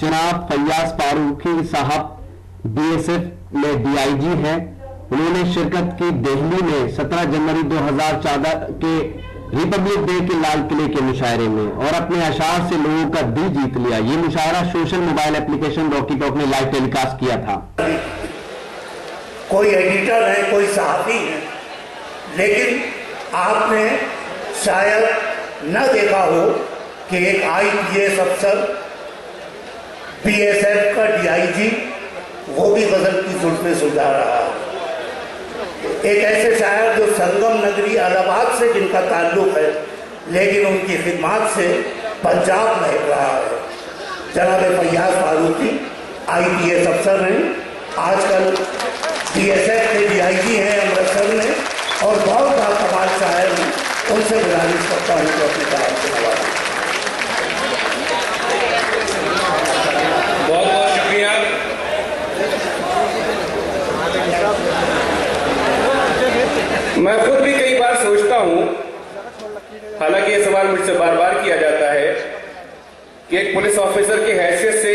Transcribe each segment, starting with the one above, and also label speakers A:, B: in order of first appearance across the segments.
A: जनाब फैयाज फारूकी साहब बीएसएफ में डीआईजी हैं। उन्होंने शिरकत की दिल्ली में 17 जनवरी 2014 के रिपब्लिक डे के लाल किले के मुशायरे में और अपने अशार से लोगों का दिल जीत लिया। ये मुशायरा social mobile application Rocky Talk ने लाइव टेलीकास्ट किया था।
B: कोई एडिटर है, कोई सहाफी है, लेकिन आपने शायद न देखा हो कि एक आईपीएस अफसर, बीएसएफ का डीआईजी, वो भी गजल की जुल्फें सुलझा रहा है। एक ऐसे शायर जो संगम नगरी इलाहाबाद से जिनका ताल्लुक है, लेकिन उनकी खिदमत से पंजाब महक रहा है। जनाब फैयाज फारूकी आईपीएस अफसर हैं, आजकल बीएसएफ के डीआईजी हैं अमृतसर में, और बहुत बाकमाल शायर हैं। उनसे गुजारिश करता हूँ कि अपने कलाम से नवाजें।
C: बहुत बहुत शुक्रिया। मैं खुद भी कई बार सोचता हूं, हालांकि ये सवाल मुझसे बार बार किया जाता है कि एक पुलिस ऑफिसर की हैसियत से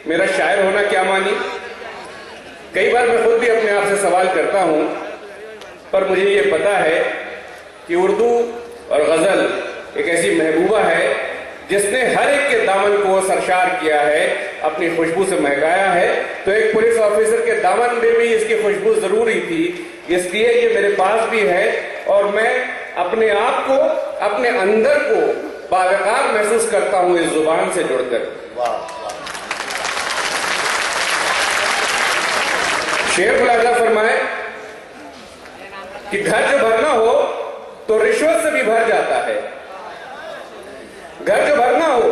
C: मेरा शायर होना क्या मानी। कई बार मैं खुद भी अपने आप से सवाल करता हूं, पर मुझे ये पता है कि उर्दू और गजल एक ऐसी महबूबा है जिसने हर एक के दामन को सरशार किया है, अपनी खुशबू से महकाया है। तो एक पुलिस ऑफिसर के दामन में भी इसकी खुशबू जरूरी थी, इसलिए ये मेरे पास भी है और मैं अपने आप को, अपने अंदर को बावकार महसूस करता हूं इस जुबान से जुड़कर। शेर मुलाजा फरमाए कि घर जो भरना हो तो रिश्वत से भी भर जाता है, घर जो भरना हो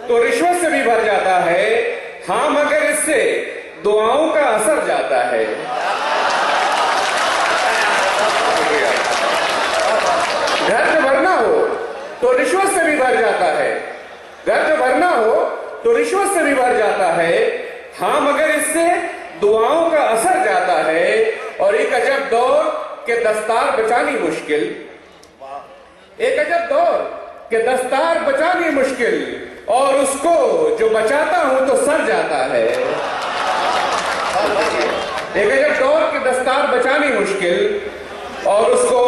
C: तो रिश्वत से भी भर जाता है, हाँ मगर इससे दुआओं का असर जाता है। घर जो भरना हो तो रिश्वत से भी भर जाता है, घर जो भरना हो तो रिश्वत से भी भर जाता है, हाँ मगर इससे दुआओं का असर जाता है। और एक अजब दौर के दस्तार बचानी मुश्किल, एक अजब दौर के दस्तार बचानी मुश्किल, और उसको जो बचाता हूं तो सर जाता है। एक अजब दौर के दस्तार बचानी मुश्किल, और उसको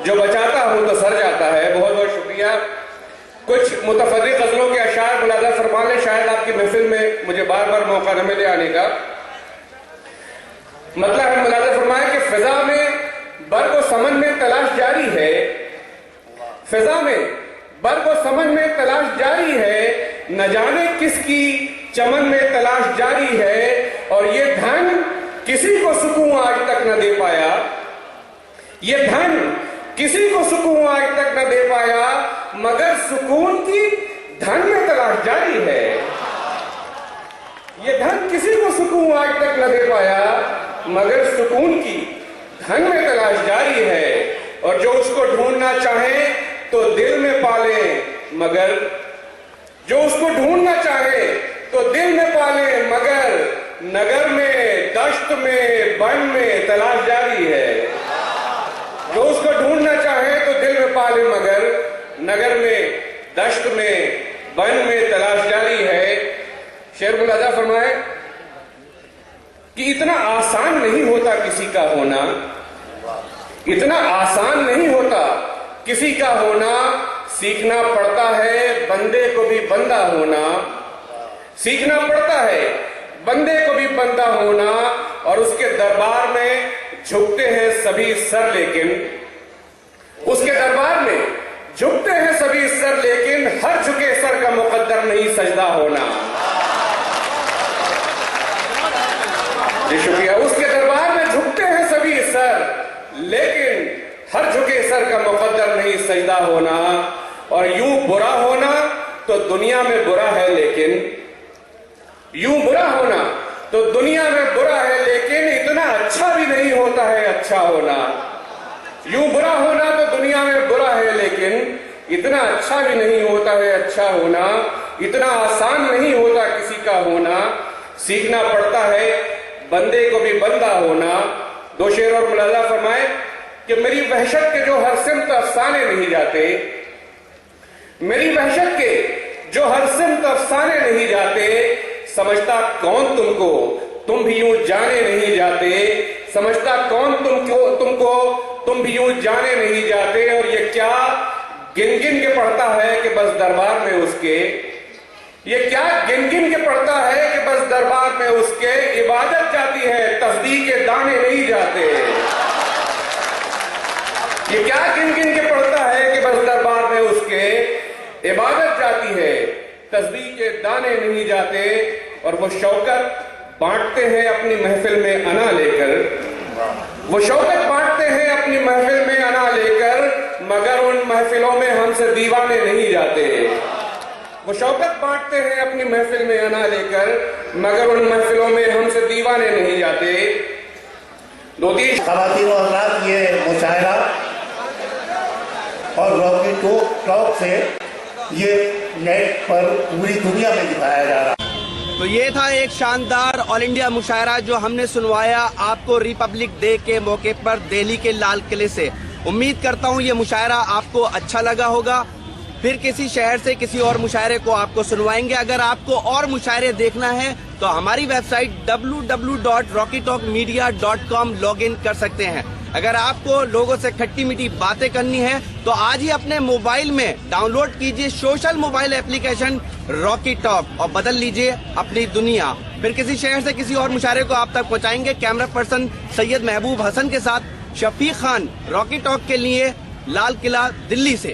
C: जो बचाता हूं तो सर जाता है। बहुत बहुत शुक्रिया। कुछ मुतफर्रिक गजलों के अशार मुलाजा फरमा लें, शायद आपकी महफिल में मुझे बार बार मौका न मिले आने का। मतलब है मुलाजा फरमाए कि फिजा में बर्ग व समन में तलाश जारी है, फिजा में बर्ग व समन में तलाश जारी है, न जाने किसकी चमन में तलाश जारी है। और ये धन किसी को सुकून आज तक न दे पाया, ये धन किसी को सुकून आज तक न दे पाया, मगर सुकून की धन में तलाश जारी है। ये धन किसी को सुकून आज तक न दे पाया, मगर सुकून की धन में तलाश जारी है। और जो उसको ढूंढना चाहे तो दिल में पाले, मगर जो उसको ढूंढना चाहे तो दिल में पाले, मगर नगर में, दश्त में, वन में तलाश जारी है। जो उसको ढूंढना चाहे तो दिल में पाले, मगर नगर में, दश्त में, वन में तलाश जारी है। शेर मुलाजा फरमाए कि इतना आसान नहीं होता किसी का होना, इतना आसान नहीं होता किसी का होना, सीखना पड़ता है बंदे को भी बंदा होना, सीखना पड़ता है बंदे को भी बंदा होना। और उसके दरबार में झुकते हैं सभी सर, लेकिन उसके दरबार में झुकते हैं सभी सर, लेकिन हर झुके सर का मुकद्दर नहीं सजदा होना। शुक्रिया। उसके दरबार में झुकते हैं सभी सर, लेकिन हर झुके सर का मुकद्दर नहीं सजदा होना। और यूं बुरा होना तो दुनिया में बुरा है, लेकिन यूं बुरा होना तो दुनिया में बुरा है, लेकिन इतना अच्छा भी नहीं होता है अच्छा होना। यूं बुरा होना तो दुनिया में बुरा है, लेकिन इतना अच्छा भी नहीं होता है अच्छा होना। इतना आसान नहीं होता किसी का होना, सीखना पड़ता है बंदे को भी बंदा होना। दो शेर और मुलाजा फरमाए कि मेरी वहशत के जो हर सिमत अफसाने नहीं जाते, मेरी वहशत के जो हर सिमत अफसाने नहीं जाते, समझता कौन तुमको, तुम भी यूं जाने नहीं जाते, समझता कौन तुमको, तुम भी यूं जाने नहीं जाते। और ये क्या गिन गिन के पढ़ता है कि बस दरबार में उसके, ये क्या गिन गिन के पढ़ता है कि बस दरबार में उसके इबादत जाती है, तस्बीह के दाने नहीं जाते। ये क्या गिन गिन के पढ़ता है कि बस दरबार में उसके इबादत जाती है, तस्बीह के दाने नहीं जाते। और वो शौकत बांटते हैं अपनी महफिल में अना लेकर, वो शौकत बांटते हैं अपनी महफिल में अना लेकर, मगर उन महफिलों में हमसे दीवाने नहीं जाते। वो शौकत बांटते हैं अपनी महफिल में अना लेकर, मगर उन महफिलों में हमसे दीवाने नहीं जाते। दो तीन
B: ख़वातीन और हज़रात, ये मुशायरा और रॉकी टॉक से ये नेट पर पूरी दुनिया में दिखाया जा रहा है।
A: तो ये था एक शानदार ऑल इंडिया मुशायरा जो हमने सुनवाया आपको रिपब्लिक डे के मौके पर दिल्ली के लाल किले से। उम्मीद करता हूँ ये मुशायरा आपको अच्छा लगा होगा। फिर किसी शहर से किसी और मुशायरे को आपको सुनवाएंगे। अगर आपको और मुशायरे देखना है तो हमारी वेबसाइट www.rockytalkmedia.com लॉगिन कर सकते हैं। अगर आपको लोगों से खट्टी मीठी बातें करनी है तो आज ही अपने मोबाइल में डाउनलोड कीजिए social mobile application Rocky talk और बदल लीजिए अपनी दुनिया। फिर किसी शहर से किसी और मुशायरे को आप तक पहुंचाएंगे। कैमरा पर्सन सैयद महबूब हसन के साथ शफीक खान, रॉकी टॉक के लिए, लाल किला, दिल्ली से।